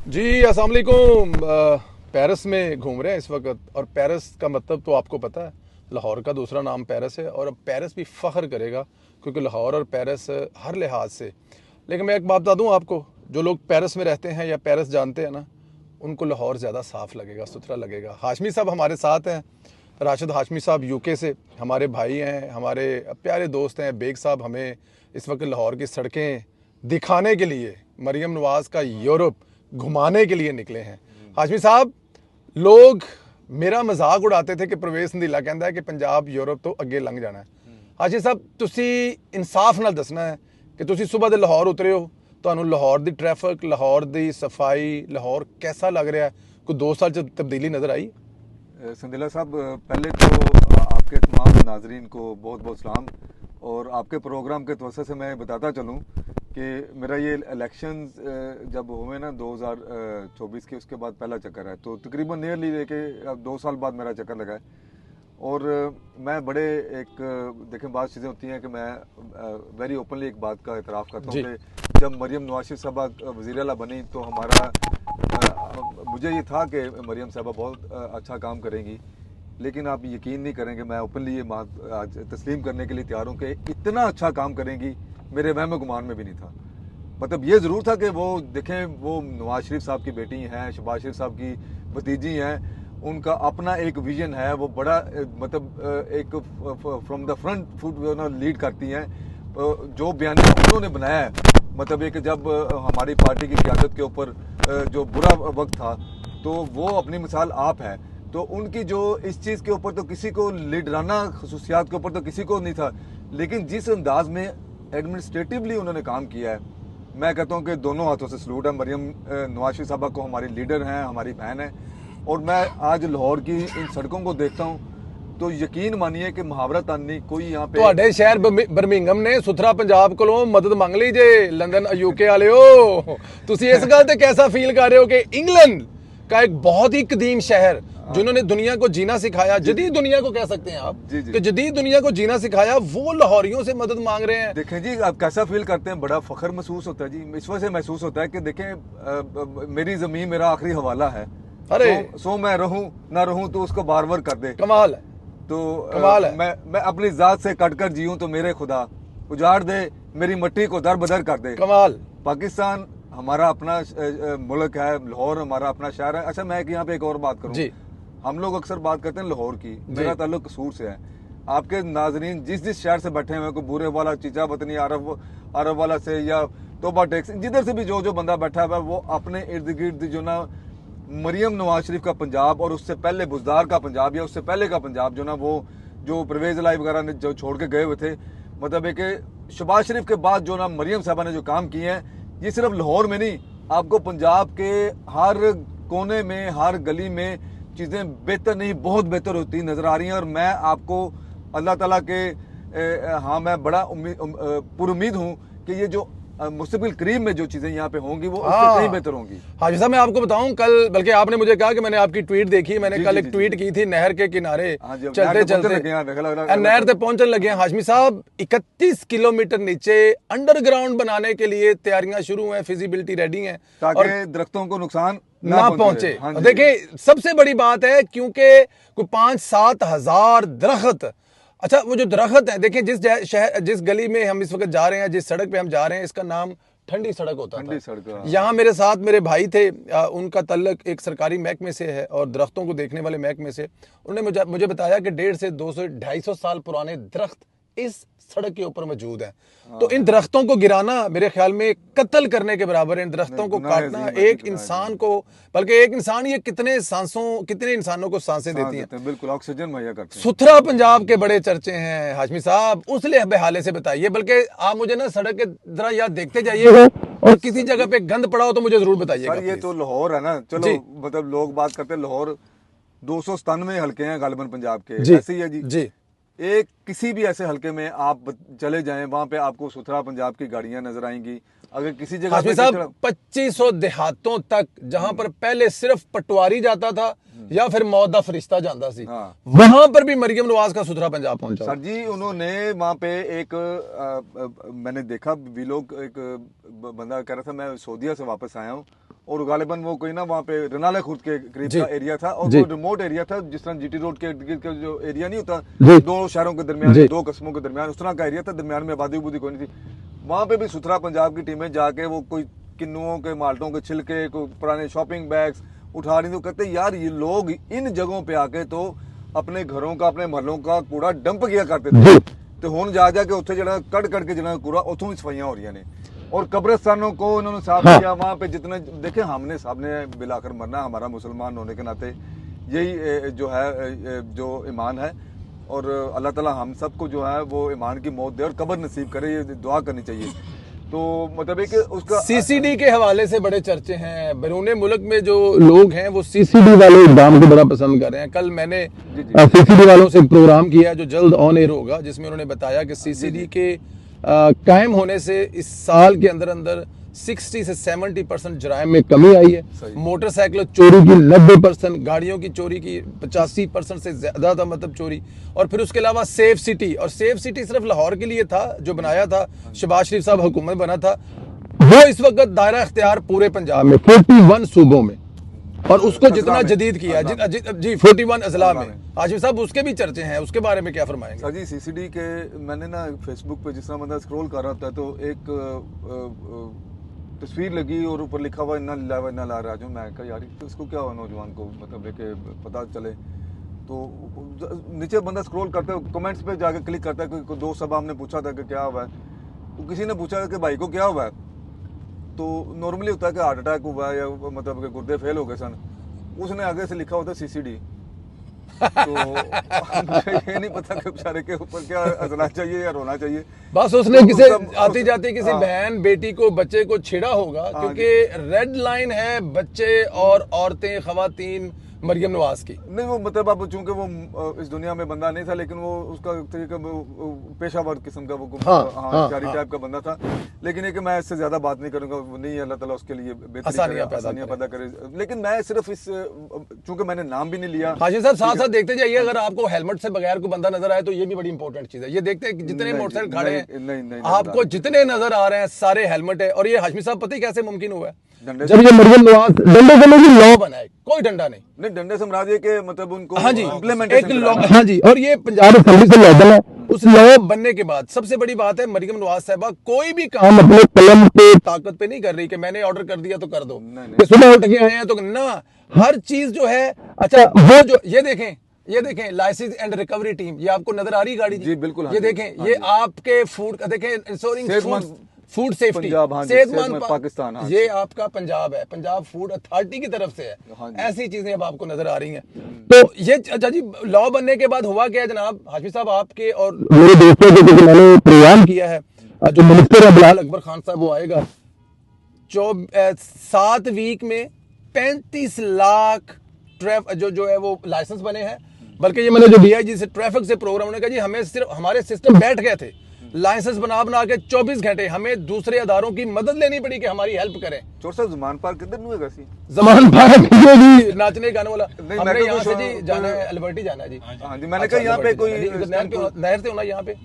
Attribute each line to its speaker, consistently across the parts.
Speaker 1: जी अस्सलाम वालेकुम। पेरिस में घूम रहे हैं इस वक्त, और पेरिस का मतलब तो आपको पता है, लाहौर का दूसरा नाम पेरिस है। और अब पेरिस भी फ़ख्र करेगा क्योंकि लाहौर और पेरिस हर लिहाज से। लेकिन मैं एक बात बता दूं आपको, जो लोग पेरिस में रहते हैं या पेरिस जानते हैं ना, उनको लाहौर ज़्यादा साफ़ लगेगा, सुथरा लगेगा। हाशमी साहब हमारे साथ हैं, राशिद हाशमी साहब यूके से हमारे भाई हैं, हमारे प्यारे दोस्त हैं। बेग साहब हमें इस वक्त लाहौर की सड़कें दिखाने के लिए, मरियम नवाज़ का यूरोप घुमाने के लिए निकले हैं। हाशमी साहब, लोग मेरा मजाक उड़ाते थे कि प्रवेश संधीला कहता है कि पंजाब यूरोप तो अगे लंघ जाना है। हाशमी साहब, तुसी इंसाफ नाल दसना है कि तुसी सुबह दे लाहौर उतरे हो, ਤੁਹਾਨੂੰ लाहौर दी ट्रैफिक, लाहौर दी सफाई, लाहौर कैसा लग रहा है? कोई 2 साल च तब्दीली नज़र आई?
Speaker 2: संदिला साहब, पहले तो आपके तमाम नाजरीन को बहुत बहुत सलाम। और आपके प्रोग्राम के तवज्जो से मैं बताता चलूँ कि मेरा ये इलेक्शन जब हुए ना 2024 के, उसके बाद पहला चक्कर है, तो तकरीबन नियरली लेके अब 2 साल बाद मेरा चक्कर लगा है। और मैं बड़े देखें, बात चीज़ें होती हैं कि मैं वेरी ओपनली एक बात का इतराफ़ करता हूँ कि जब मरियम नवाज साहबा वज़ीर आला बनी तो हमारा मुझे ये था कि मरियम साहबा बहुत अच्छा काम करेंगी। लेकिन आप यकीन नहीं करेंगे, मैं ओपनली ये बात आज तस्लीम करने के लिए तैयार हूँ कि इतना अच्छा काम करेंगी मेरे वहम गुमान में भी नहीं था। मतलब ये ज़रूर था कि वो देखें, वो नवाज शरीफ साहब की बेटी हैं, शहबाज शरीफ साहब की भतीजी हैं, उनका अपना एक विजन है, वो बड़ा मतलब एक from the front foot lead करती हैं। जो बयान उन्होंने बनाया है, मतलब एक जब हमारी पार्टी की क़यादत के ऊपर जो बुरा वक्त था, तो वो अपनी मिसाल आप है। तो उनकी जो इस चीज़ के ऊपर तो किसी को लीडराना खसूसियात के ऊपर तो किसी को नहीं था, लेकिन जिस अंदाज में एडमिनिस्ट्रेटिवली उन्होंने काम किया है, मैं कहता हूँ कि दोनों हाथों से सलूट है। मरियम नवाज शरीफ साहबा को हमारी लीडर हैं, हमारी बहन है। और मैं आज लाहौर की इन सड़कों को देखता हूँ तो यकीन मानिए कि मुहावरा तानी कोई यहाँ पे।
Speaker 1: ਤੁਹਾਡੇ ਸ਼ਹਿਰ ਬਰਮਿੰਗਮ ਨੇ ਸੁਥਰਾ ਪੰਜਾਬ ਕੋਲੋਂ ਮਦਦ ਮੰਗ ਲਈ ਜੇ, लंदन यूके वाले ਤੁਸੀਂ इस गल ਤੇ कैसा फील कर रहे हो कि इंग्लैंड का एक बहुत ही कदीम शहर जिन्होंने दुनिया को जीना सिखाया, जदीद दुनिया को कह सकते हैं आप कि जदीद दुनिया को जीना सिखाया, वो लाहौरियों से मदद मांग रहे हैं।
Speaker 2: देखें जी, आप कैसा फील करते हैं, बड़ा फख्र महसूस होता है जी। इस वजह से महसूस होता है कि देखें, मेरी ज़मीन मेरा आखिरी हवाला है।
Speaker 1: अरे
Speaker 2: सो मैं रहूं ना रहूं तो उसको बार बार कर दे।
Speaker 1: कमाल है,
Speaker 2: तो
Speaker 1: कमाल है।
Speaker 2: मैं अपनी जात से कटकर जीऊं तो मेरे खुदा उजाड़ दे, मेरी मट्टी को दर बदर कर दे।
Speaker 1: कमाल।
Speaker 2: पाकिस्तान हमारा अपना मुल्क है, लाहौर हमारा अपना शहर है। अच्छा, मैं यहाँ पे एक और बात करूँ जी। हम लोग अक्सर बात करते हैं लाहौर की, मेरा ताल्लुक कसूर से है। आपके नाजरीन जिस जिस शहर से बैठे हुए, कोई बूरे वाला, चीचा वतनी, अरब वाला से, या तोबा टैक्स, जिधर से भी जो बंदा बैठा हुआ है, वो अपने इर्द गिर्द जो ना मरियम नवाज शरीफ का पंजाब और उससे पहले बुज़दार का पंजाब या उससे पहले का पंजाब जो ना, वो जो परवेज़ लाई वगैरह ने जो छोड़ के गए हुए थे, मतलब एक शहबाज शरीफ के बाद जो ना मरियम साहबा ने जो काम किए हैं, ये सिर्फ लाहौर में नहीं, आपको पंजाब के हर कोने में, हर गली में चीज़ें बेहतर नहीं बहुत बेहतर होती नज़र आ रही हैं। और मैं आपको अल्लाह ताला के हाँ, मैं बड़ा पुरुमीद हूँ कि ये जो मुस्तकिल करीब में जो चीजें यहाँ पे होंगी वो उससे कहीं बेहतर होंगी।
Speaker 1: हाजी साहब, मैं आपको बताऊं, कल बल्कि आपने मुझे कहा कि मैंने आपकी ट्वीट देखी, मैंने कल एक ट्वीट की थी, नहर के किनारे चलते चलते नहर पे पहुंचने लगे हैं। हाशमी साहब, 31 किलोमीटर नीचे अंडरग्राउंड बनाने के लिए तैयारियां शुरू हैं, फिजिबिलिटी रेडी है
Speaker 2: ताकि दरख्तों को नुकसान
Speaker 1: ना पहुंचे। देखिए, सबसे बड़ी बात है क्योंकि कोई 5-7 हजार दरख्त, अच्छा वो जो दरख्त है, देखिए जिस गली में हम इस वक्त जा रहे हैं, जिस सड़क पे हम जा रहे हैं, इसका नाम ठंडी सड़क होता है।
Speaker 2: ठंडी सड़क।
Speaker 1: यहाँ मेरे साथ मेरे भाई थे, उनका तल्लक एक सरकारी महकमे से है और दरख्तों को देखने वाले महकमे से। उन्होंने मुझे बताया कि 150 से 200-250 साल पुराने दरख्त इस सड़क के ऊपर मौजूद है। तो इन दरख्तों को गिराना मेरे ख्याल में कत्ल करने के बराबर है। इन दरख्तों को काटना एक इंसान को, बल्कि एक इंसान ये कितने इंसानों को सांसें देती हैं,
Speaker 2: बिल्कुल ऑक्सीजन मुहैया करते हैं।
Speaker 1: सुथरा पंजाब के बड़े चर्चे हैं हाशमी साहब, उस हवाले से बताइए। बल्कि आप मुझे ना सड़क के जरा याद देखते जाइए, और किसी जगह पे गंद पड़ा हो तो मुझे जरूर बताइएगा।
Speaker 2: ये तो लाहौर है ना, चलो मतलब लोग बात करते हैं लाहौर 297 हल्के हैं गालिबन पंजाब के, ऐसे ही है जी। एक किसी भी ऐसे हल्के में आप चले जाएं, वहां पे आपको सुथरा पंजाब की गाड़ियां नजर आएंगी। अगर किसी जगह पे
Speaker 1: 2500 देहातों तक, जहां पर पहले सिर्फ पटवारी जाता था या फिर मौत दा फरिश्ता जाता सी, वहां पर भी मरियम नवाज का सुथरा पंजाब पहुंचा।
Speaker 2: सर जी, उन्होंने वहां पे एक मैंने देखा वीलोग, एक बंदा कह रहा था मैं सऊदीया से वापस आया हूँ और गालिबन वो कोई ना वहाँ पे रनाला खुर्द के करीब
Speaker 1: जी।
Speaker 2: का एरिया था, और
Speaker 1: जी।
Speaker 2: वो रिमोट एरिया था, जिस तरह जीटी रोड के इर्द गिर्द का जो एरिया नहीं होता,
Speaker 1: जी।
Speaker 2: दो शहरों के दरमियान,
Speaker 1: जी।
Speaker 2: दो कस्बों के दरमियान, उस तरह का एरिया था, दरमियान में आबादी उबादी कोई नहीं थी। वहाँ पे भी सुथरा पंजाब की टीमें जाके वो कोई किन्नुओं के माल्टों के छिलके, कोई पुराने शॉपिंग बैग्स उठा रही थी। तो कहते यार ये लोग इन जगहों पे आके तो अपने घरों का, अपने महलों का कूड़ा डंप किया करते थे, तो हुण जा के उत्थे जड़ा कड़ के जड़ा कूड़ा उतों भी सफाइयां हो रही ने, और कब्रिस्तानों को उन्होंने साफ किया। वहाँ पे जितने देखे, हमने सबने मिलाकर मरना, हमारा मुसलमान होने के नाते यही जो है जो ईमान है, और अल्लाह ताला हम सबको जो है वो ईमान की मौत दे और कब्र नसीब करे, ये दुआ करनी चाहिए। तो मतलब कि उसका
Speaker 1: सीसीडी के हवाले से बड़े चर्चे हैं, बैरून मुल्क में जो लोग हैं वो सीसीडी वाले इकदाम को बड़ा पसंद कर रहे हैं। कल मैंने सीसीडी वालों से एक प्रोग्राम किया जो जल्द ऑन एयर होगा, जिसमें उन्होंने बताया कि सीसीडी के कायम होने से इस साल के अंदर अंदर 60 से 70% जराइम में कमी आई है। मोटरसाइकिल चोरी की 90%, गाड़ियों की चोरी की 85% से ज्यादा, मतलब चोरी। और फिर उसके अलावा सेफ सिटी, और सेफ सिटी सिर्फ लाहौर के लिए था जो बनाया था, शहबाज शरीफ साहब हुकूमत बना था, वो इस वक्त दायरा इख्तियार पूरे पंजाब में 41 सूबों में, और उसको जितना जदीद किया जी 41 अजला में। हाशिम साहब उसके भी चर्चे हैं, उसके बारे में क्या फरमाएंगे?
Speaker 2: सर जी सीसीडी के मैंने ना फेसबुक पे जिस तरह बंदा स्क्रॉल कर रहा था तो एक तस्वीर लगी और ऊपर लिखा हुआ इन्ना लिल्लाहि व इन्ना इलैहि राजिऊन। मैं कहा यार तो इसको क्या हुआ नौजवान को, मतलब लेके पता चले। तो नीचे बंदा स्क्रॉल करता है, कमेंट्स पे जाके क्लिक करता है, कोई दोस्त साहब हमने पूछा था कि क्या हुआ है, तो किसी ने पूछा कि भाई को क्या हुआ है, तो नॉर्मली होता है कि हार्ट अटैक हुआ है या मतलब कि गुर्दे फेल हो गए सन, उसने आगे से लिखा होता है सीसीडी। तो मुझे ये नहीं पता कि बेचारे के ऊपर क्या हंसना चाहिए या रोना चाहिए।
Speaker 1: बस उसने
Speaker 2: तो
Speaker 1: किसी आती जाती किसी बहन बेटी को, बच्चे को छेड़ा होगा, क्योंकि रेड लाइन है बच्चे और औरतें, खवातीन, मरियम नवाज की।
Speaker 2: नहीं वो मतलब अब चूंकि वो इस दुनिया में बंदा नहीं था, लेकिन वो उसका तरीका पेशावर किस्म का वो टाइप का बंदा था। लेकिन ये कि मैं इससे ज्यादा बात नहीं करूंगा, नहीं अल्लाह ताला उसके लिए आसानियां पैदा करे। लेकिन मैं सिर्फ इस चूंकि मैंने नाम भी नहीं लिया।
Speaker 1: हाशिम साहब साथ साथ देखते जाइए, अगर आपको हेलमेट से बगैर कोई बंदा नजर आए तो ये भी बड़ी इंपॉर्टेंट चीज है। ये देखते हैं जितने मोटरसाइकिल खड़े हैं, आपको जितने नजर आ रहे हैं सारे हेलमेट है। और ये हाशमी साहब पता है कैसे मुमकिन हुआ है? जब ये मरियम नवाज डंडे से नहीं लॉ बनाए, कोई डंडा नहीं
Speaker 2: डंडे से मराद ये कि मतलब उनको
Speaker 1: हाँ जी
Speaker 2: इम्प्लीमेंटेशन
Speaker 1: एक लॉ, हाँ जी। और ये पंजाब असेंबली से लॉ बना, उस लॉ बनने के बाद सबसे बड़ी बात है मरियम नवाज साहबा कोई भी काम अपने कलम के ताकत पे नहीं कर रही कि मैंने ऑर्डर कर दिया तो कर दो, सुबह उठ के आए हैं तो ना, हर चीज जो है। अच्छा वो जो ये देखें लाइसेंस एंड रिकवरी टीम, ये आपको नजर आ रही गाड़ी
Speaker 2: जी बिल्कुल।
Speaker 1: ये देखें, ये आपके फूड देखें, इंश्योरिंग फूड सेफ्टी, सेहतमंद
Speaker 2: पाकिस्तान,
Speaker 1: ये आपका पंजाब है, पंजाब फूड अथॉरिटी की तरफ से है। ऐसी चीजें अब आपको नजर आ रही हैं। तो ये अच्छा जी, लॉ बनने के बाद हुआ क्या जनाब हाशिम साहब, आपके और मेरे दोस्तों के जो मैंने प्रोग्राम किया है, जो मिनिस्टर है बिलाल अकबर खान साहब, वो आएगा 7 वीक में 35 लाख जो है वो लाइसेंस बने हैं। बल्कि ये मैंने जो डीआईजी से ट्रैफिक से प्रोग्राम, उन्होंने कहा जी हमें सिर्फ हमारे सिस्टम बैठ गए थे, लाइसेंस बना के 24 घंटे हमें दूसरे अदारों की मदद लेनी पड़ी कि हमारी हेल्प करें।
Speaker 2: चोर साहब ज़मान पार्क किधर नहीं है?
Speaker 1: ज़मान पार्क जी नाचने गाने वाला, हमने यहाँ से जी जाना है, अल्बर्टी जाना है जी।
Speaker 2: हाँ जी, मैंने कहा यहाँ पे कोई
Speaker 1: नहर से होना यहाँ पे,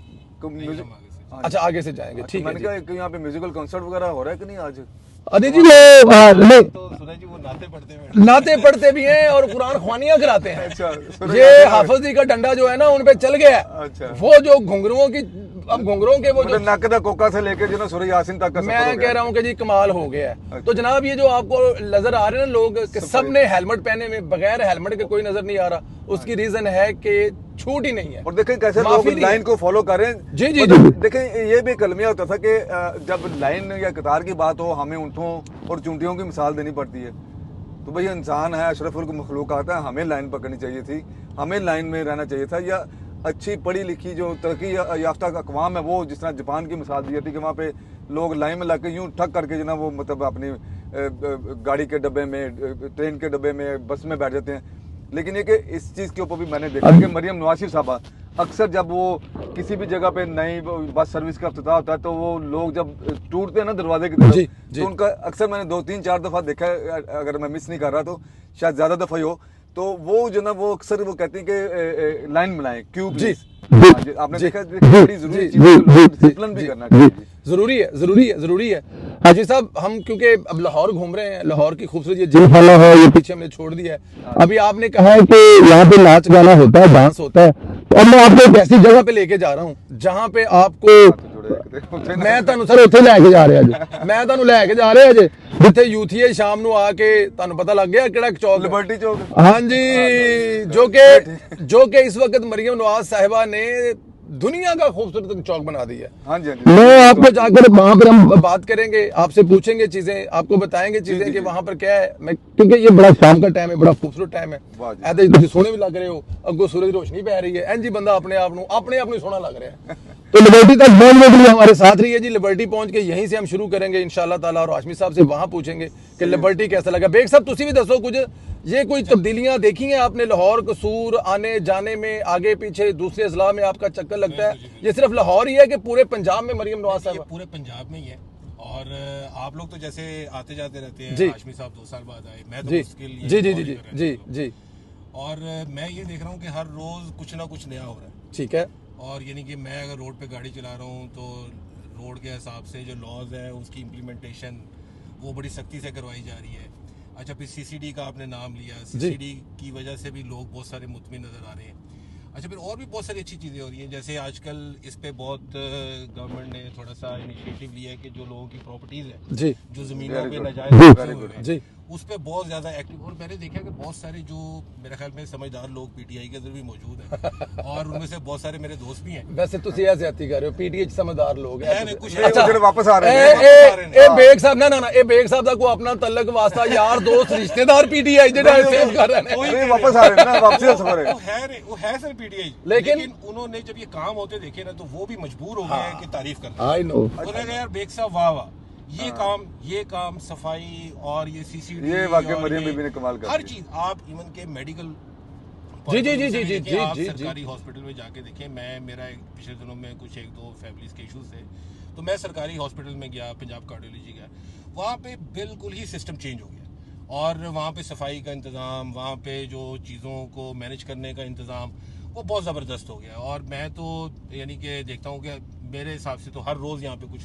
Speaker 1: अच्छा आगे से जाएंगे, ठीक है।
Speaker 2: मैंने कहा यहाँ पे म्यूजिकल कॉन्सर्ट वगैरह हो रहा है कि नहीं आज?
Speaker 1: अरे जी वो तो नाते पढ़ते भी हैं और कुरान ख्वानियां कराते हैं। अच्छा, ये हाफिज जी का डंडा जो है ना उन पे चल गया। अच्छा। वो जो घुंघरुओं की, अब घुंघरुओं के वो जो
Speaker 2: नक दा कोका से लेके जो ना सूरह यासीन तक का
Speaker 1: मैं कह रहा हूँ कि जी कमाल हो गया है। अच्छा। तो जनाब ये जो आपको नजर आ रहे हैं ना लोग कि सबने हेलमेट पहने में, बगैर हेलमेट के कोई नजर नहीं आ रहा, उसकी रीजन है कि छूट ही नहीं है।
Speaker 2: और देखें कैसे लोग लाइन को फॉलो करें।
Speaker 1: जी जी
Speaker 2: देखें ये भी कलमिया होता था कि जब लाइन या कतार की बात हो, हमें ऊँटों और चूंटियों की मिसाल देनी पड़ती है। तो भाई इंसान है, अशरफुल मखलूक आता है, हमें लाइन पकड़नी चाहिए थी, हमें लाइन में रहना चाहिए था। या अच्छी पढ़ी लिखी जो तरक्की याफ्ता अक़वाम है, वो जिस तरह जापान की मिसाल दी जाती है कि वहाँ पे लोग लाइन में लग के यूँ ठक करके जो ना वो मतलब अपनी गाड़ी के डब्बे में, ट्रेन के डब्बे में, बस में बैठ जाते हैं। लेकिन ये कि इस चीज़ के ऊपर भी मैंने देखा कि मरियम नवाज साहबा अक्सर जब वो किसी भी जगह पे नई बस सर्विस का इफ्तिताह होता है तो वो लोग जब टूटते हैं ना दरवाजे की तरफ, तो उनका अक्सर मैंने 2-3-4 दफ़ा देखा है, अगर मैं मिस नहीं कर रहा तो शायद ज़्यादा दफ़ा ही हो, तो वो जो ना वो अक्सर वो कहते हैं कि लाइन बनाए क्यूब।
Speaker 1: जी
Speaker 2: आपने देखा बड़ी जरूरी चीज है, डिसिप्लिन भी करना चाहिए।
Speaker 1: जरूरी है हाजी साहब। हम क्योंकि अब लाहौर घूम रहे हैं, लाहौर की खूबसूरत ये जिम खाना है, ये पीछे हमने छोड़ दिया है। अभी आपने कहा है कि यहाँ पे नाच गाना होता है, डांस होता है, तो अब मैं आपको एक ऐसी जगह पे लेके जा रहा हूँ जहाँ पे आपको मैं ਤੁਹਾਨੂੰ ਸਰ ਉੱਥੇ ਲੈ ਕੇ ਜਾ ਰਿਹਾ ਜੀ, ਮੈਂ ਤੁਹਾਨੂੰ ਲੈ ਕੇ ਜਾ ਰਿਹਾ ਜੀ ਜਿੱਥੇ ਯੂਥੀਏ ਸ਼ਾਮ ਨੂੰ ਆ ਕੇ ਤੁਹਾਨੂੰ ਪਤਾ ਲੱਗ ਗਿਆ ਕਿਹੜਾ ਚੌਕ,
Speaker 2: लिबर्टी चौक।
Speaker 1: हाँ जी, जो कि इस वक्त मरियम नवाज साहिबा ने दुनिया का खूबसूरत चौक बना दिया है।
Speaker 2: हाँ जी, हाँ जी।
Speaker 1: मैं आपको जाकर वहां पर हम बात करेंगे, आपसे पूछेंगे चीजें, आपको बताएंगे चीजें कि वहां पर क्या है। मैं क्योंकि ये बड़ा शाम का टाइम है, बड़ा खूबसूरत टाइम है, ऐसे तुम सोने भी लग रहे हो, अगो सूरज रोशनी पै रही है, इंज बंदा अपने आप ਨੂੰ सोना लग रहा है। तो लिबर्टी तक पहुंचने के लिए हमारे साथ रही है जी। लिबर्टी पहुंच के यहीं से हम शुरू करेंगे इंशाल्लाह ताला, और हाशमी साहब से वहां पूछेंगे कि लिबर्टी कैसा लगा। बेग साहब तुसी भी दसो कुछ, ये कोई तब्दीलियां देखी हैं आपने लाहौर, कसूर आने जाने में, आगे पीछे दूसरे अजला में आपका चक्कर लगता है? ये सिर्फ लाहौर ही है कि पूरे पंजाब में मरियम नवाज साहब?
Speaker 3: पूरे पंजाब में ही है। और आप लोग तो जैसे आते जाते रहते हैं, हाशमी साहब 2 साल बाद आए, मैं तो मुश्किल
Speaker 1: जी जी जी जी जी।
Speaker 3: और मैं ये देख रहा हूँ कि हर रोज कुछ ना कुछ नया हो रहा है।
Speaker 1: ठीक है।
Speaker 3: और यानी कि मैं अगर रोड पे गाड़ी चला रहा हूँ तो रोड के हिसाब से जो लॉज है उसकी इम्प्लीमेंटेशन वो बड़ी सख्ती से करवाई जा रही है। अच्छा, फिर सीसीडी का आपने नाम लिया, सीसीडी की वजह से भी लोग बहुत सारे मुतमिन नजर आ रहे हैं। अच्छा, फिर और भी बहुत सारी अच्छी चीज़ें हो रही हैं, जैसे आजकल इस पे बहुत गवर्नमेंट ने थोड़ा सा इनिशिएटिव लिया है कि जो लोगों की प्रॉपर्टीज है
Speaker 1: जी,
Speaker 3: जो जमीनों पे नाजायज
Speaker 1: जी,
Speaker 3: उस पे बहुत ज्यादा एक्टिव। और मैंने देखा कि बहुत सारे जो मेरे ख्याल में समझदार लोग पीटीआई के अंदर भी मौजूद हैं और उनमें से बहुत सारे मेरे दोस्त भी हैं।
Speaker 1: वैसे तुम ऐसे आती कर रहे हो, पीटीआई समझदार लोग हैं
Speaker 3: कुछ
Speaker 2: वापस आ रहे हैं।
Speaker 1: ए बेग साहब ना ए बेग साहब दा को अपना तल्लक वास्ता यार दोस्त रिश्तेदार पीटीआई जेड़ा फेस कर रहे हैं,
Speaker 2: वापस आ रहे हैं ना, वापसी का सफर है।
Speaker 3: वो है सर पीटीआई,
Speaker 1: लेकिन
Speaker 3: उन्होंने जब ये काम होते देखे ना तो वो भी मजबूर हो गए कि तारीफ करना।
Speaker 1: आई नो,
Speaker 3: उन्होंने कहा यार बेग साहब वाह वाह, ये काम सफाई और ये सीसीडी,
Speaker 2: ये वाकई मरियम बीबी ने कमाल कर
Speaker 3: हर चीज। आप इवन के मेडिकल
Speaker 1: जी जी जी जी जी जी जी
Speaker 3: सरकारी हॉस्पिटल में जाके देखें। मेरा पिछले दिनों में कुछ 1-2 फैमिलीज के इश्यूज थे, तो मैं सरकारी हॉस्पिटल में गया, पंजाब कार्डियोलॉजी गया, वहाँ पे बिल्कुल ही सिस्टम चेंज हो गया। और वहाँ पे सफाई का इंतज़ाम, वहाँ पे जो चीज़ों को मैनेज करने का इंतज़ाम वो बहुत ज़बरदस्त हो गया। और मैं तो यानी कि देखता हूँ कि मेरे हिसाब से तो हर रोज़ यहाँ पे कुछ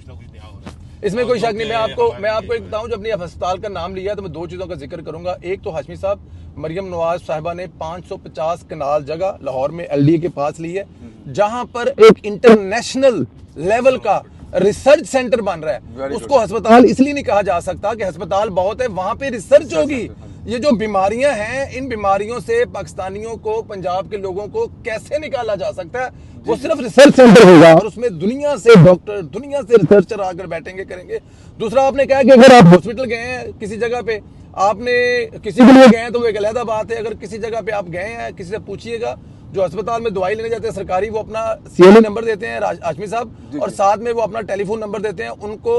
Speaker 3: ना कुछ नया हो रहा है,
Speaker 1: इसमें कोई शक नहीं। मैं आपको एक बताऊं, जब अपनी अस्पताल का नाम लिया तो मैं 2 चीज़ों का जिक्र करूंगा। एक तो हाशमी साहब, मरियम नवाज साहिबा ने 550 कनाल जगह लाहौर में एलडीए के पास ली है, जहां पर एक इंटरनेशनल लेवल का रिसर्च सेंटर बन रहा है। उसको अस्पताल इसलिए नहीं कहा जा सकता कि अस्पताल बहुत है, वहां पे रिसर्च होगी। ये जो बीमारियां हैं, इन बीमारियों से पाकिस्तानियों को, पंजाब के लोगों को कैसे निकाला जा सकता है, वो सिर्फ रिसर्च सेंटर होगा और उसमें दुनिया से डॉक्टर, दुनिया से रिसर्चर आकर बैठेंगे, करेंगे। दूसरा, आपने कहा कि अगर आप हॉस्पिटल गए हैं किसी जगह पे, आपने किसी के लिए गए हैं तो वो एक अलग बात है। अगर किसी जगह पे आप गए हैं, किसी से पूछिएगा, जो अस्पताल में दवाई लेने जाते हैं सरकारी, वो अपना सीएलए नंबर देते हैं हाशमी साहब, और साथ में वो अपना टेलीफोन नंबर देते हैं। उनको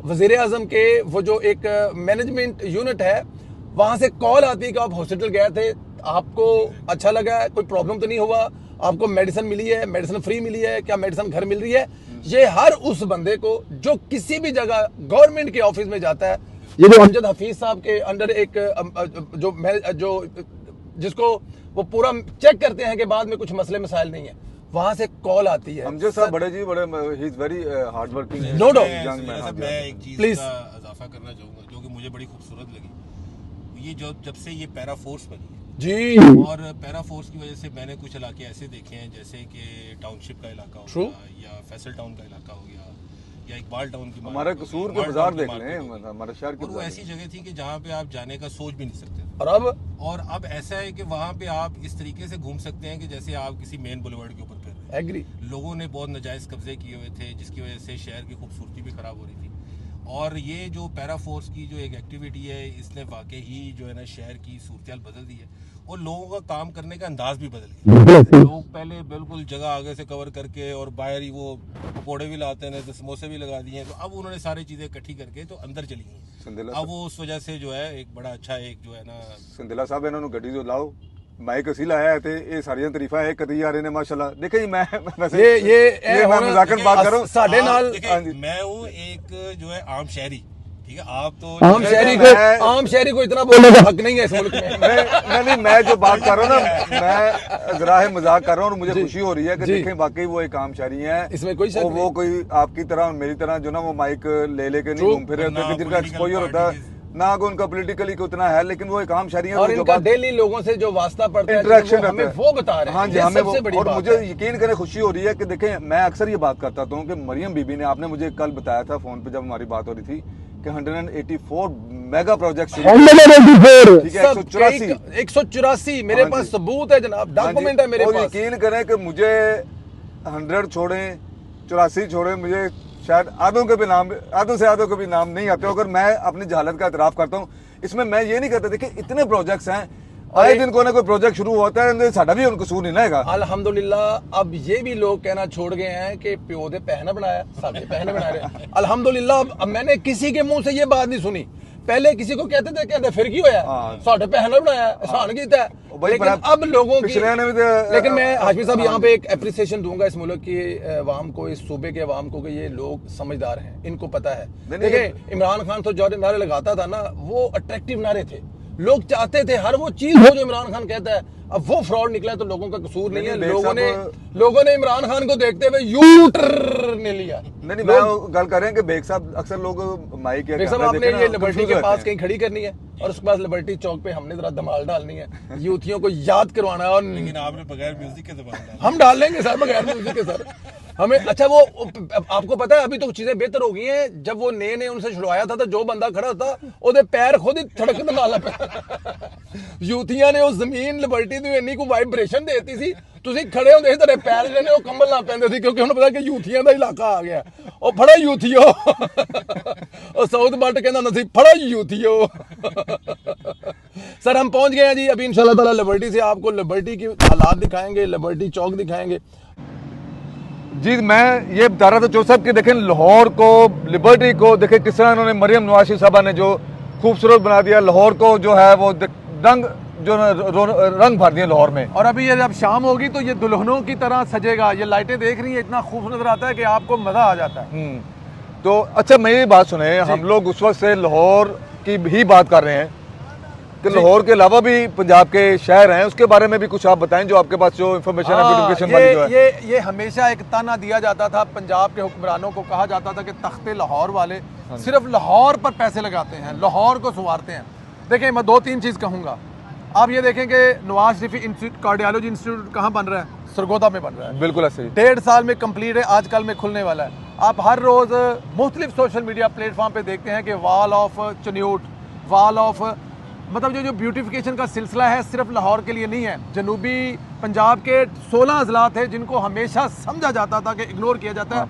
Speaker 1: वजीर आजम के वो जो एक मैनेजमेंट यूनिट है, वहां से कॉल आती है कि आप हॉस्पिटल गए थे, आपको अच्छा लगा है, कोई प्रॉब्लम तो नहीं हुआ, आपको मेडिसिन मिली है, मेडिसिन फ्री मिली है, क्या मेडिसिन घर मिल रही है। ये हर उस बंदे को जो किसी भी जगह गवर्नमेंट के ऑफिस में जाता है, ये जो अमजद हफीज साहब के अंडर एक जो जिसको वो पूरा चेक करते हैं कि बाद में कुछ मसले मसाइल नहीं है, वहां से कॉल आती है।
Speaker 2: अमजद साहब बड़े ही is very hard working,
Speaker 1: no doubt.
Speaker 3: मैं एक चीज का इजाफा करना चाहूंगा जो कि मुझे बड़ी खूबसूरत लगी। ये जब से ये पैरा फोर्स बनी है
Speaker 1: जी,
Speaker 3: और पैरा फोर्स की वजह से मैंने कुछ इलाके ऐसे देखे हैं, जैसे कि टाउनशिप का इलाका हो गया, या फैसल टाउन का इलाका हो गया, या इकबाल टाउन की,
Speaker 2: हमारा कसूर के बाजार देख लें, हमारे शहर के,
Speaker 3: वो ऐसी जगह थी कि जहाँ पे आप जाने का सोच भी नहीं सकते।
Speaker 1: और
Speaker 3: अब ऐसा है कि वहाँ पे आप इस तरीके से घूम सकते हैं कि जैसे आप किसी मेन बुलेवर्ड के ऊपर फिर रहे हैं।
Speaker 1: एग्री।
Speaker 3: लोगों ने बहुत नाजायज कब्जे किए हुए थे, जिसकी वजह से शहर की खूबसूरती भी खराब हो रही थी। और ये जो पैरा फोर्स की जो एक एक्टिविटी है, इसने वाकई ही जो है ना शहर की सूरत बदल दी है और लोगों का काम करने का अंदाज भी बदल गया। लोग पहले बिल्कुल जगह आगे से कवर करके और बाहर ही वो पकौड़े भी लाते हैं, तो समोसे भी लगा दिए, तो अब उन्होंने सारी चीजें इकट्ठी करके तो अंदर चली गई। अब वो उस वजह से जो है एक बड़ा अच्छा एक जो है ना,
Speaker 2: संदिला साहब इन्होंने गड्डी जो लाओ माइक असी लाया थे, ये सारियां तारीफा है कदी आ रहे ने माशाल्लाह। देखिए जी, मैं वैसे ये मैं मजाकन बात कर रहा हूं,
Speaker 3: साडे नाल मैं हूं एक जो है आम शहरी, ठीक है, आप तो
Speaker 1: आम शहरी को इतना बोलने का हक नहीं है इस मुल्क में।
Speaker 2: मैं जो बात कर रहा हूँ ना, मैं ज़रा मजाक कर रहा हूँ और मुझे खुशी हो रही है कि देखें वाकई वो एक आम शहरी है,
Speaker 1: इसमें कोई शक नहीं।
Speaker 2: वो कोई आपकी तरह मेरी तरह जो ना वो माइक ले लेके नहीं घूम फिर रहे होते, जिनका एक्सपोजर होता है ना को उनका पॉलिटिकली उतना है, लेकिन वो एक आम शहरी है
Speaker 1: और इनका डेली लोगों से जो वास्ता पड़ता है,
Speaker 2: इंटरेक्शन
Speaker 1: हमें वो बता रहे हैं।
Speaker 2: हाँ जी,
Speaker 1: ये
Speaker 2: हमें
Speaker 1: सबसे बड़ी
Speaker 2: और
Speaker 1: बात
Speaker 2: मुझे
Speaker 1: है।
Speaker 2: यकीन करें खुशी हो रही है कि देखें, मैं अक्सर ये बात करता हूँ कि मरियम बीबी ने, आपने मुझे कल बताया था फोन पे जब हमारी बात हो रही थी कि 184 मेगा प्रोजेक्ट,
Speaker 1: 184 मेरे पास सबूत है जनाब, डॉक्यूमेंट है मेरे पास।
Speaker 2: यकीन करें कि मुझे 100 छोड़े 84 छोड़े, मुझे शायद आधों के भी नाम, आधों से आधों के भी नाम नहीं आते, अगर मैं अपनी जहालत का एतराफ करता हूँ। इसमें मैं ये नहीं कहता, देखिए इतने प्रोजेक्ट्स हैं, आए दिन कोई ना कोई प्रोजेक्ट शुरू होता है, साडा भी उनको कसूर नहीं रहेगा।
Speaker 1: अल्हम्दुलिल्लाह अब ये भी लोग कहना छोड़ गए हैं कि प्यो दे पहना बनाया, साडे पहने बना रहे। अल्हम्दुलिल्लाह अब मैंने किसी के मुंह से ये बात नहीं सुनी। पहले किसी को कहते थे, कहते फिर की होया, साडे पहना बनाया, एहसान कीता है। लेकिन अब लोगों की, लेकिन मैं हाशमी साहब यहाँ पे एक एप्रिसिएशन दूंगा इस मुल्क की अवाम को, इस सूबे के अवाम को, कि ये लोग समझदार हैं, इनको पता है। देखिए इमरान खान तो जो नारे लगाता था ना, वो अट्रैक्टिव नारे थे, लोग चाहते थे हर वो चीज हो जो इमरान खान कहता है। अब वो फ्रॉड निकला तो लोगों का कसूर नहीं है, लोगों ने इमरान खान को देखते हुए यू टर्न ले लिया।
Speaker 2: नहीं मैं गल कर रहे हैं कि बेग साहब, अक्सर लोग माइक
Speaker 1: बेग साहब आपने ये लिबर्टी के पास कहीं खड़ी करनी है और उसके बाद लिबर्टी चौक पे हमने जरा धमाल डालनी है, यूथियों को याद करवाना है। और
Speaker 3: लेकिन आपने बगैर म्यूजिक के धमाल
Speaker 1: हम डाल लेंगे सर, बगैर म्यूजिक के सर हमें। अच्छा वो आपको पता है अभी तो चीजें बेहतर हो गई हैं, जब वो नए उनसे छुड़वाया था तो जो बंदा खड़ा था ओदे पैर खुद ही थड़क दे नाला पे यूथियां ने उस जमीन लिबर्टी दी इन्नी को वाइब्रेशन देती सी, ਤੁਸੀਂ ਖੜੇ ਹੁੰਦੇ ਸੀ ਤੇਰੇ ਪੈਰ ਜਿਹੜੇ ਉਹ ਕੰਬਲ ਨਾ ਪੈਂਦੇ ਸੀ, क्योंकि ਉਹਨੂੰ पता कि यूथियां ਦਾ इलाका आ गया। ਉਹ ਫੜਾ यूथियो ਉਹ साउथ बट कहना ਹੁੰਦਾ ਸੀ फड़ा यूथियो। सर हम पहुंच गए हैं जी, अभी इंशाल्लाह ताला लिबर्टी से आपको लिबर्टी की हालात दिखाएंगे, लिबर्टी चौक दिखाएंगे।
Speaker 2: जी मैं ये बता रहा था चौधरी साहब कि देखें लाहौर को, लिबर्टी को देखें किस तरह इन्होंने, मरियम नवाज साहबा ने जो खूबसूरत बना दिया लाहौर को, जो है वो रंग भर दिए लाहौर में।
Speaker 1: और अभी ये जब शाम होगी तो ये दुल्हनों की तरह सजेगा, ये लाइटें देख रही है, इतना खूबसूरत नजर आता है कि आपको मजा आ जाता है।
Speaker 2: तो अच्छा मेरी बात सुने, हम लोग उस वक्त से लाहौर की ही बात कर रहे हैं कि लाहौर के अलावा भी पंजाब के शहर हैं, उसके बारे में भी कुछ आप बताएं जो आपके पास जो इन्फॉर्मेशन है।
Speaker 1: ये हमेशा एक ताना दिया जाता था पंजाब के हुक्मरानों को, कहा जाता था कि तख्ते लाहौर वाले सिर्फ लाहौर पर पैसे लगाते हैं, लाहौर को संवारते हैं। देखिए मैं 2-3 चीज कहूंगा। आप ये देखें कि Nawaz Sharif institute, cardiology institute कहाँ बन रहा है? सरगोदा में बन रहा है।
Speaker 2: बिल्कुल ऐसे ही
Speaker 1: 1.5 साल में कंप्लीट है, आजकल में खुलने वाला है। आप हर रोज मुख्तलिफ सोशल मीडिया प्लेटफॉर्म पे देखते हैं कि वॉल ऑफ चन्यूट, वॉल ऑफ, मतलब जो ब्यूटिफिकेशन का सिलसिला है सिर्फ लाहौर के लिए नहीं है। जनूबी पंजाब के 16 अजला थे जिनको हमेशा समझा जाता था कि इग्नोर किया जाता है।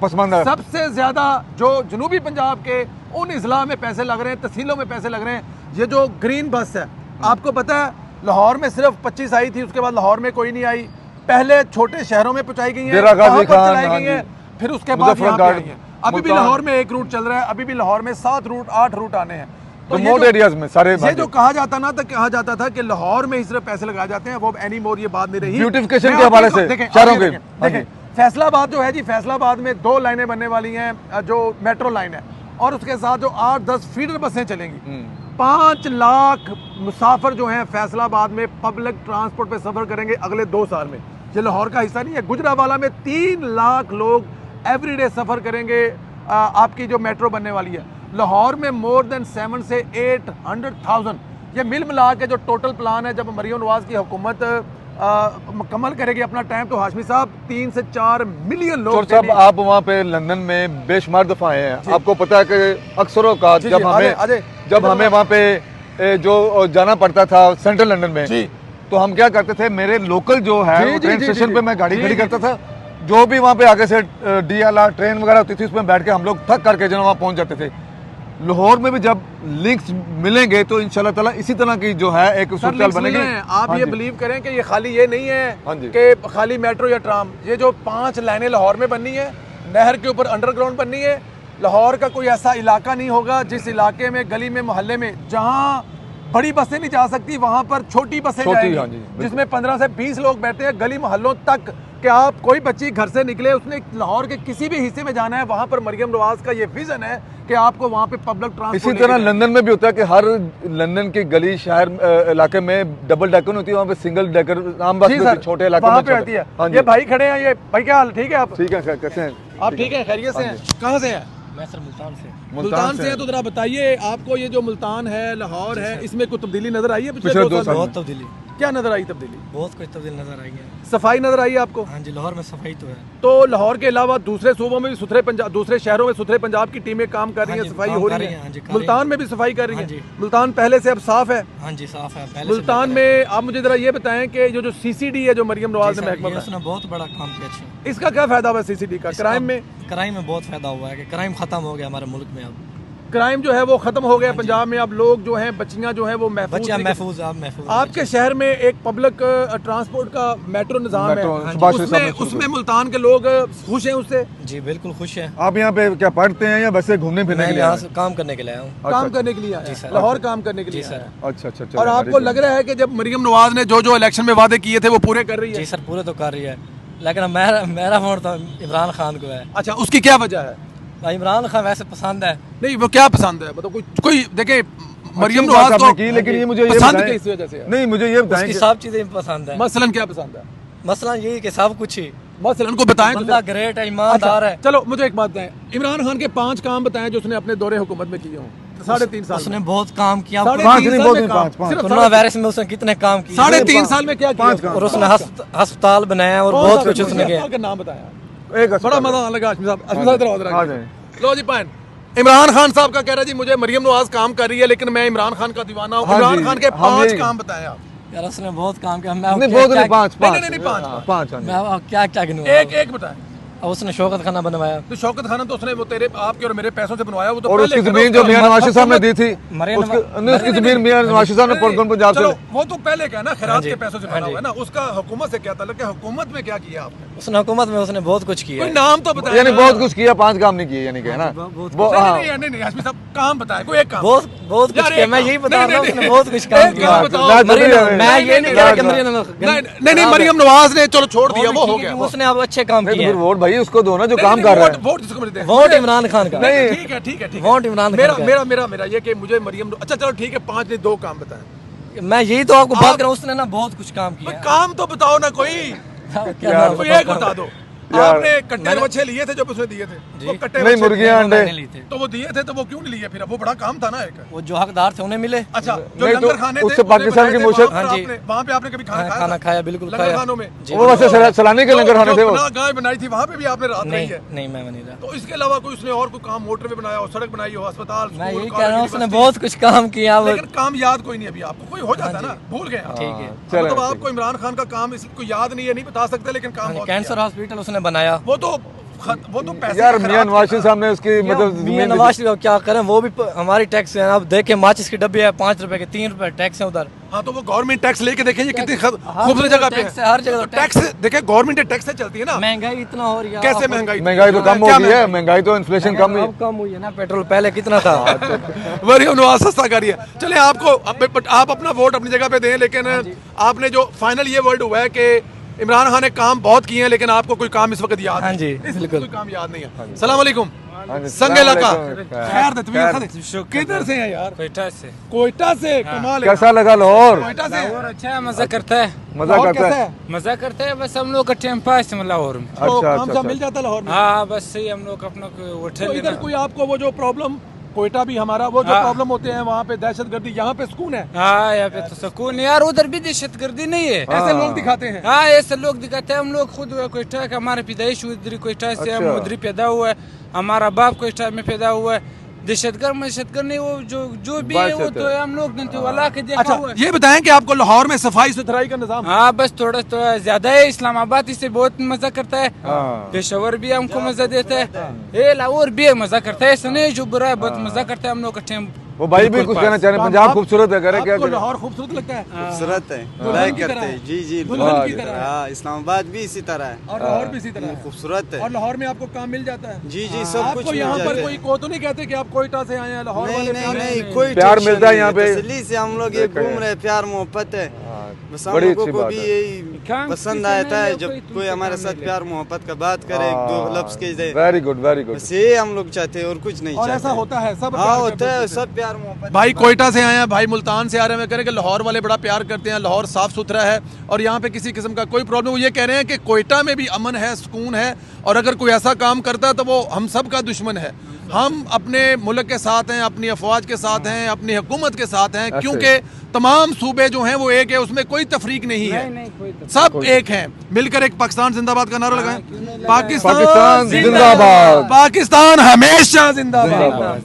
Speaker 1: सबसे ज्यादा जो जनूबी पंजाब के उन अजला में पैसे लग रहे हैं, तहसीलों में पैसे लग रहे हैं। ये जो ग्रीन बस है, आपको पता है लाहौर में सिर्फ 25 आई थी, उसके बाद लाहौर में कोई नहीं आई। पहले छोटे शहरों में पहुंचाई गई है, चलाई गई है, फिर उसके बाद यहाँ पे आई है। अभी भी लाहौर में 1 रूट चल रहा है, अभी भी लाहौर में 7 रूट 8 रूट आने हैं। तो
Speaker 2: एरियाज में सारे
Speaker 1: ये जो कहा जाता ना, तो कहा जाता था कि लाहौर में ही सिर्फ पैसे लगाए जाते हैं, वो एनी मोर ये बात नहीं रही।
Speaker 2: ब्यूटिफिकेशन के हवाले से
Speaker 1: देखें फैसलाबाद जो है जी, फैसलाबाद में 2 लाइनें बनने वाली हैं जो मेट्रो लाइन है, और उसके साथ जो 8-10 फीडर बसें चलेंगी। 5 लाख मुसाफिर जो हैं फैसलाबाद में पब्लिक ट्रांसपोर्ट पे सफर करेंगे अगले 2 साल में। ये लाहौर का हिस्सा नहीं है। गुजरावाला में 3 लाख लोग एवरीडे सफर करेंगे आपकी जो मेट्रो बनने वाली है। लाहौर में मोर देन 7 से 800,000, ये मिल मिला के जो टोटल प्लान है, जब मरियम नवाज की हुकूमत मुकम्मल करेगी अपना टाइम, तो हाशमी साहब 3 से 4 मिलियन लोग।
Speaker 2: साहब आप वहाँ पे लंदन में बेशुमार दफा आए हैं, आपको पता है कि अक्सरों का जब हमें वहाँ पे जो जाना पड़ता था सेंट्रल लंदन में, तो हम क्या करते थे, मेरे लोकल जो है ट्रेन स्टेशन पे मैं गाड़ी खड़ी करता था, जो भी वहाँ पे आगे से DLR ट्रेन वगैरह होती थी उसमें बैठ के हम लोग थक करके जो वहाँ पहुँच जाते थे। लाहौर में भी जब लिंक्स मिलेंगे तो इंशाल्लाह ताला इसी तरह की जो है एक सूरत बनेगी।
Speaker 1: आप ये बिलीव करें कि ये खाली ये नहीं है कि खाली मेट्रो या ट्राम, ये जो 5 लाइनें लाहौर में बननी है, नहर के ऊपर अंडरग्राउंड बननी है। लाहौर का कोई ऐसा इलाका नहीं होगा जिस इलाके में, गली में, मोहल्ले में जहाँ बड़ी बसें नहीं जा सकती, वहाँ पर छोटी बसें जाएंगी, जिसमें 15 से 20 लोग बैठते हैं, गली मोहल्लों तक कि आप कोई बच्ची घर से निकले, उसने लाहौर के किसी भी हिस्से में जाना है, वहाँ पर मरियम नवाज का ये विजन है कि आपको वहाँ पे पब्लिक ट्रांसपोर्ट।
Speaker 2: इसी तरह लंदन में भी होता है कि हर लंदन की गली शहर इलाके में डबल डेकर होती है, वहाँ पे सिंगल डेकर आम बात है, छोटे इलाके
Speaker 1: वहाँ
Speaker 2: में
Speaker 1: पे आती है। ये भाई खड़े हैं, ये भाई क्या हाल, ठीक है आप?
Speaker 2: ठीक है, कैसे हैं
Speaker 1: आप ठीक है, खैरियत से हैं? कहाँ से हैं?
Speaker 4: मैं सर
Speaker 1: मुल्तान से हैं। तो जरा बताइए, आपको ये जो मुल्तान है, लाहौर है, इसमें कोई तब्दीली नजर आई है पिछले
Speaker 2: पिछले
Speaker 1: 2
Speaker 2: दो
Speaker 1: साल
Speaker 2: साल
Speaker 1: में?
Speaker 4: बहुत तब्दीली,
Speaker 1: क्या नजर आई तब्दीली?
Speaker 4: बहुत कुछ तब्दीली नजर आई है।
Speaker 1: सफाई नजर आई है आपको?
Speaker 4: हाँ जी, लाहौर में सफाई तो है।
Speaker 1: तो लाहौर के अलावा दूसरे सूबों में भी सुथरे पंजाब, दूसरे शहरों में सुथरे पंजाब की टीमें काम कर रही हैं,
Speaker 4: हाँ जी,
Speaker 1: सफाई
Speaker 4: काम
Speaker 1: हो
Speaker 4: कर
Speaker 1: रही
Speaker 4: रही
Speaker 1: है।
Speaker 4: हैं, हाँ जी, कर
Speaker 1: मुल्तान
Speaker 4: रही
Speaker 1: में भी सफाई कर रही
Speaker 4: हाँ
Speaker 1: है।
Speaker 4: जी।
Speaker 1: मुल्तान पहले से अब साफ है।
Speaker 4: हाँ जी, साफ है। पहले
Speaker 1: मुल्तान में आप मुझे जरा ये बताएं कि जो CCD है, जो मरियम नवाज ने महकमा
Speaker 4: ये
Speaker 1: बनाया,
Speaker 4: उसने बहुत बड़ा काम किया। अच्छा,
Speaker 1: इसका क्या फायदा हुआ CCD का? क्राइम में
Speaker 4: बहुत फायदा हुआ है कि क्राइम खत्म हो गया हमारे मुल्क में। अब
Speaker 1: क्राइम जो है वो खत्म हो गया पंजाब में। अब लोग जो हैं, बच्चियां जो हैं वो
Speaker 4: बच्चा
Speaker 1: महफूज।
Speaker 4: महफूज।
Speaker 1: आपके शहर में एक पब्लिक ट्रांसपोर्ट का मेट्रो निजाम है,
Speaker 2: मेट्रो, सुभाष चौक में
Speaker 1: उसमें मुल्तान के लोग खुश हैं उससे?
Speaker 4: जी बिल्कुल खुश है।
Speaker 2: आप यहाँ पे क्या पढ़ते हैं या वैसे घूमने फिरने
Speaker 4: मैं
Speaker 2: के लिए?
Speaker 4: यहाँ से काम करने के लिए आया हूँ।
Speaker 1: काम करने के लिए आए हैं? लाहौर काम करने के लिए आए हैं।
Speaker 2: अच्छा।
Speaker 1: और आपको लग रहा है कि जब मरियम नवाज ने जो जो इलेक्शन में वादे किए थे वो पूरे कर रही है?
Speaker 4: जी सर, पूरे तो कर रही है, लेकिन मेरा वोट तो इमरान खान को है।
Speaker 1: अच्छा, उसकी क्या वजह है?
Speaker 4: इमरान खान वैसे पसंद है।
Speaker 1: नहीं, वो क्या पसंद है? मतलब कोई देखे मरियम
Speaker 2: अच्छी
Speaker 1: नवाज
Speaker 2: बात
Speaker 1: को
Speaker 2: आपने की, लेकिन ये मुझे ये
Speaker 1: पसंद
Speaker 2: बताएं-
Speaker 1: किस वजह से है?
Speaker 2: नहीं, मुझे ये बताएं
Speaker 4: उसकी
Speaker 2: कि
Speaker 4: सब चीजें पसंद है।
Speaker 1: मसलन क्या पसंद है?
Speaker 4: मसला यही कि सब कुछ ही
Speaker 1: मसलन को बताएं तो
Speaker 4: बंदा ग्रेट है, ईमानदार है।
Speaker 1: चलो मुझे एक बात बताएं, इमरान खान के 5 काम बताएं जो उसने अपने दौरे हुकूमत में किए हों 3.5 साल
Speaker 4: उसने
Speaker 1: में।
Speaker 4: बहुत काम किया।
Speaker 1: 3.5
Speaker 2: पाँच नहीं,
Speaker 1: साल
Speaker 2: बहुत
Speaker 1: में
Speaker 2: नहीं,
Speaker 1: काम।
Speaker 2: पाँच।
Speaker 1: सिर्फ
Speaker 4: कोरोना वायरस में उसने कितने काम किए।
Speaker 1: 3.5 साल में क्या किया?
Speaker 2: 5 काम।
Speaker 4: और उसने अस्पताल बनाया और बहुत कुछ उसने किया।
Speaker 1: का नाम बताया।
Speaker 2: एक
Speaker 1: बड़ा
Speaker 2: अस्पताल
Speaker 1: मजा लगा आशमी साहब। आशमी साहब इधर आओ, इधर
Speaker 2: आ
Speaker 1: आओ।
Speaker 2: जाएं।
Speaker 1: लो जी पाइन। इमरान खान साहब का कह रहा है जी मुझे मरियम नवाज काम कर रही है लेकिन मैं इमरान खान का दीवाना हूँ।
Speaker 2: हाँ
Speaker 1: इमरान
Speaker 2: जी,
Speaker 1: खान के
Speaker 2: हम
Speaker 1: 5
Speaker 2: यही-
Speaker 1: काम बताएं आप।
Speaker 4: यार उसने बहुत काम किया।
Speaker 2: नहीं, बहुत नहीं, 5
Speaker 1: नहीं, 5
Speaker 4: मैं क्या क्या गिनूं।
Speaker 1: एक बताएं।
Speaker 4: और उसने शौकत खाना बनवाया।
Speaker 1: तो शौकत खाना तो उसने वो तेरे आपके और मेरे पैसों से बनवाया। वो तो
Speaker 2: और
Speaker 1: पहले
Speaker 2: उसकी
Speaker 1: का
Speaker 2: जमीन
Speaker 1: ना,
Speaker 2: जो मियां नवाज साहब ने दी थी,
Speaker 4: मरियम
Speaker 2: उसकी जमीन मियां नवाज साहब ने पुरगन पंजाब
Speaker 1: चलो
Speaker 2: से।
Speaker 1: वो तो पहले का है ना, खैरात
Speaker 4: जी,
Speaker 1: के पैसों से
Speaker 4: हाँ
Speaker 1: बना
Speaker 4: जी।
Speaker 1: हुआ है ना। उसका हुकूमत से क्या ताल्लुक है? हुकूमत में क्या किया आपने?
Speaker 4: उसने हुकूमत में उसने बहुत कुछ किया
Speaker 1: कोई
Speaker 4: है।
Speaker 1: नाम तो बताया।
Speaker 2: यानी बहुत कुछ किया, 5 काम नहीं किए यानी कि है ना।
Speaker 4: बहुत-
Speaker 2: वो हाँ,
Speaker 1: नहीं हाशमी साहब काम बताए, कोई एक काम।
Speaker 4: बहुत कुछ
Speaker 1: यार,
Speaker 4: किया।
Speaker 1: एक
Speaker 4: मैं
Speaker 1: काम।
Speaker 4: यही बता रहा हूँ,
Speaker 1: नहीं,
Speaker 4: उसने बहुत कुछ काम
Speaker 1: एक
Speaker 4: किया।
Speaker 1: काम बताओ।
Speaker 4: मैं ये नहीं कह रहा कि
Speaker 1: नहीं मरियम नवाज ने चलो छोड़ दिया, वो हो गया।
Speaker 4: उसने अब अच्छे काम
Speaker 2: नहीं तो
Speaker 4: किए
Speaker 2: फिर
Speaker 4: हैं।
Speaker 2: वोट भाई उसको दो ना जो काम कर रहा है।
Speaker 1: वोट जिसको मिलते हैं।
Speaker 4: वोट इमरान खान का।
Speaker 2: नहीं।
Speaker 1: ठीक है
Speaker 4: वोट इमरान
Speaker 1: मेरा
Speaker 4: खान का है।
Speaker 1: मेरा मेरा ये कि मुझे मरियम, अच्छा चलो ठीक है 5 नहीं 2 काम बताएं।
Speaker 4: मैं यही तो आपको बात कर रहा हूँ। उसने ना बहुत कुछ काम
Speaker 1: कोई
Speaker 4: किया है।
Speaker 1: काम तो बताओ ना कोई।
Speaker 4: क्या
Speaker 2: यार,
Speaker 4: नाम
Speaker 1: कोई
Speaker 4: बताऊं?
Speaker 1: एक बता दो।
Speaker 2: यार,
Speaker 1: आपने कट्टे मच्छे लिए थे जो उसने दिए थे?
Speaker 4: जी।
Speaker 1: वो कट्टे
Speaker 2: नहीं,
Speaker 1: बच्चे
Speaker 2: मुर्गियां,
Speaker 1: लिए।
Speaker 2: अंडे।
Speaker 4: मैंने ली थे।
Speaker 1: तो वो दिए थे तो वो क्यों नहीं लिए फिर? अब वो बड़ा काम था ना एक।
Speaker 4: वो जो हकदार थे उन्हें मिले।
Speaker 1: अच्छा जो
Speaker 2: नहीं तो
Speaker 1: लंगर खाने थे
Speaker 2: उससे पाकिस्तान की मुशक-
Speaker 4: हाँ जी।
Speaker 1: वहाँ पे आपने कभी खाना खाया
Speaker 4: खाना
Speaker 1: था?
Speaker 4: खाया, बिल्कुल
Speaker 1: लंगर
Speaker 4: खाया।
Speaker 1: खानों में
Speaker 4: जी।
Speaker 2: वो वैसे सलानी के लंगर खाने थे वो।
Speaker 1: गाय बनाई थी वहाँ पे भी आपने रात रही
Speaker 4: नहीं
Speaker 1: है।
Speaker 4: नहीं, मैं नहीं रहा।
Speaker 1: तो इसके अलावा कोई उसने और कोई काम, मोटरवे बनाया हो, सड़क बनाई हो, अस्पताल,
Speaker 4: मैं
Speaker 1: स्कूल,
Speaker 4: यही
Speaker 1: कॉलेज,
Speaker 4: कह रहा हूँ, उसने
Speaker 1: यूनिवर्सिटी।
Speaker 4: बहुत कुछ काम किया। वो
Speaker 1: लेकिन काम याद कोई नहीं अभी आपको। कोई हो जाता है ना, भूल गए आप।
Speaker 4: ठीक है।
Speaker 2: चलो,
Speaker 1: मतलब
Speaker 2: ठीक।
Speaker 1: आपको इमरान खान का काम इसको याद नहीं है, नहीं बता सकते, लेकिन काम बहुत
Speaker 4: कैंसर हॉस्पिटल उसने बनाया।
Speaker 1: किया। वो तो पैसे
Speaker 2: यार
Speaker 1: खराब
Speaker 2: मियां नवाज
Speaker 1: किया।
Speaker 2: साहब ने उसकी मतलब
Speaker 4: मियां
Speaker 2: जमीन
Speaker 4: नवाज शरीफ क्या करें, वो भी हमारी टैक्स है। अब देखे माचिस की डब्बी है 5 रुपए के, 3 रुपए टैक्स है उधर।
Speaker 1: हाँ तो वो गवर्नमेंट टैक्स लेके देखें ये कितनी
Speaker 4: हर
Speaker 1: खूबसूरत
Speaker 4: जगह
Speaker 1: जगह पे
Speaker 4: टैक्स है, हर जगह
Speaker 1: तो
Speaker 4: टैक्स
Speaker 1: टैक्स देखे, गवर्नमेंट टैक्स से चलती है ना।
Speaker 4: महंगाई इतना हो रही है।
Speaker 1: कैसे
Speaker 4: आप-
Speaker 1: महंगाई
Speaker 2: तो कम हो
Speaker 1: क्या
Speaker 2: गई है, महंगाई तो इन्फ्लेशन कम हुई।
Speaker 4: अब कम हुई है ना, पेट्रोल पहले कितना था।
Speaker 1: मरियम नवाज सस्ता करिए। चले आपको आप अपना वोट अपनी जगह पे दें, लेकिन आपने जो फाइनल ये वर्ड हुआ है कि इमरान खान ने काम बहुत किए हैं लेकिन आपको कोई काम इस वक्त याद
Speaker 4: हाँ
Speaker 1: नहीं।
Speaker 4: जी,
Speaker 1: इस वक्त
Speaker 4: बिल्कुल।
Speaker 1: कोई काम याद नहीं है। सलाम अलैकुम।
Speaker 2: हाँ जी,
Speaker 1: संग इलाका
Speaker 2: सलाम
Speaker 1: खैर दे
Speaker 2: खैर।
Speaker 1: किधर से हैं यार?
Speaker 5: कोयटा से।
Speaker 1: कोयटा से। कमाल है।
Speaker 2: कैसा लगा लाहौर?
Speaker 1: कोयटा से
Speaker 5: लाहौर अच्छा है, मजा करता है।
Speaker 2: मजा
Speaker 1: लाहौर
Speaker 2: करता
Speaker 1: कैसा
Speaker 2: है?
Speaker 1: है?
Speaker 5: मजा करते हैं, बस हम लोग का टाइम पास है लाहौर में।
Speaker 1: तो
Speaker 2: अच्छा,
Speaker 1: काम
Speaker 2: अच्छा,
Speaker 1: मिल जाता है लाहौर में?
Speaker 5: हाँ बस सही, हम लोग अपना होटल
Speaker 1: तो इधर कोई आपको वो जो प्रॉब्लम, कोयटा भी हमारा वो जो
Speaker 5: हाँ।
Speaker 1: प्रॉब्लम होते हैं वहाँ पे दहशतगर्दी, यहाँ पे सुकून है।
Speaker 5: हाँ यहाँ पे तो सुकून है यार, उधर भी दहशतगर्दी नहीं है।
Speaker 1: ऐसे लोग दिखाते हैं।
Speaker 5: हाँ ऐसे लोग दिखाते हैं। हम लोग खुद कोयटा का, हमारे पैदाइश उधर कोयटा से, हम
Speaker 2: अच्छा।
Speaker 5: उधर पैदा हुआ है, हमारा बाप कोयटा में पैदा हुआ है। दहशतगर्द नहीं, वो जो भी है वो तो हम लोग अल्लाह के देखा
Speaker 1: अच्छा
Speaker 5: हुआ है।
Speaker 1: ये बताएं कि आपको लाहौर में सफाई सुथराई का निजाम?
Speaker 5: हाँ बस थोड़ा ज्यादा है। इस्लामाबाद इससे बहुत मजा करता है।
Speaker 2: हाँ।
Speaker 5: पेशावर भी हमको मजा देता है। ये लाहौर भी मजा करता है, ऐसा नहीं जो बुरा है, बहुत मजा करता है हम लोग का टाइम।
Speaker 2: वो भाई भी कुछ कहना चाह रहे हैं, पंजाब खूबसूरत है, कह रहे क्या
Speaker 1: आपको
Speaker 2: करें?
Speaker 1: लाहौर खूबसूरत लगता है?
Speaker 6: खूबसूरत है,
Speaker 1: दुल्हन
Speaker 6: लाइक
Speaker 1: की
Speaker 6: करते
Speaker 1: तरह है।
Speaker 6: हैं। जी जी
Speaker 1: दुल्हन की तरह है।
Speaker 6: हाँ, इस्लामाबाद भी इसी तरह है,
Speaker 1: और लाहौर भी इसी तरह है।
Speaker 6: खूबसूरत है।
Speaker 1: और लाहौर में आपको काम मिल जाता है?
Speaker 6: जी जी सब कुछ
Speaker 1: आपको
Speaker 6: मिल
Speaker 1: यहाँ पर
Speaker 6: जाता
Speaker 1: कोई
Speaker 6: है।
Speaker 1: को तो नहीं कहते कि आप कोयटा से आए हैं लाहौर
Speaker 6: नहीं
Speaker 1: वाले?
Speaker 6: नहीं
Speaker 1: प्यार
Speaker 6: नहीं,
Speaker 1: में?
Speaker 6: कोई
Speaker 2: प्यार
Speaker 6: टेंशन
Speaker 2: मिलता है
Speaker 6: नहीं
Speaker 2: यहाँ पे।
Speaker 6: तसल्ली से हम लोग ये
Speaker 2: देखा है।
Speaker 6: घूम रहे, प्यार मोहब्बत है। बस हम
Speaker 2: बड़ी
Speaker 6: लोगों
Speaker 2: अच्छी
Speaker 6: को
Speaker 2: बात
Speaker 6: भी
Speaker 2: है।
Speaker 6: यही पसंद आता है जब कोई हमारे साथ प्यार मोहब्बत का बात करे, एक दो लफ्ज के दे।
Speaker 2: Very good very good.
Speaker 6: बस ये हम लोग चाहते हैं और कुछ नहीं
Speaker 1: और
Speaker 6: चाहते।
Speaker 1: ऐसा होता है सब
Speaker 6: हाँ होता है, सब प्यार मोहब्बत।
Speaker 1: भाई कोयटा से आए हैं, भाई मुल्तान से आ रहे हैं, कह रहे हैं कि लाहौर वाले बड़ा प्यार करते हैं, लाहौर साफ सुथरा है और यहाँ पे किसी किस्म का कोई प्रॉब्लम। वो ये कह रहे हैं कि कोयटा में भी अमन है, सुकून है, और अगर कोई ऐसा काम करता है तो वो हम सब का दुश्मन है। हम अपने मुल्क के साथ हैं, अपनी अफवाज के साथ हैं, अपनी हुकूमत के साथ हैं, क्योंकि तमाम सूबे जो हैं वो एक है, उसमें कोई तफरीक नहीं है, सब एक हैं। मिलकर एक पाकिस्तान जिंदाबाद का नारा लगाएं। पाकिस्तान
Speaker 2: जिंदाबाद।
Speaker 1: पाकिस्तान हमेशा जिंदाबाद।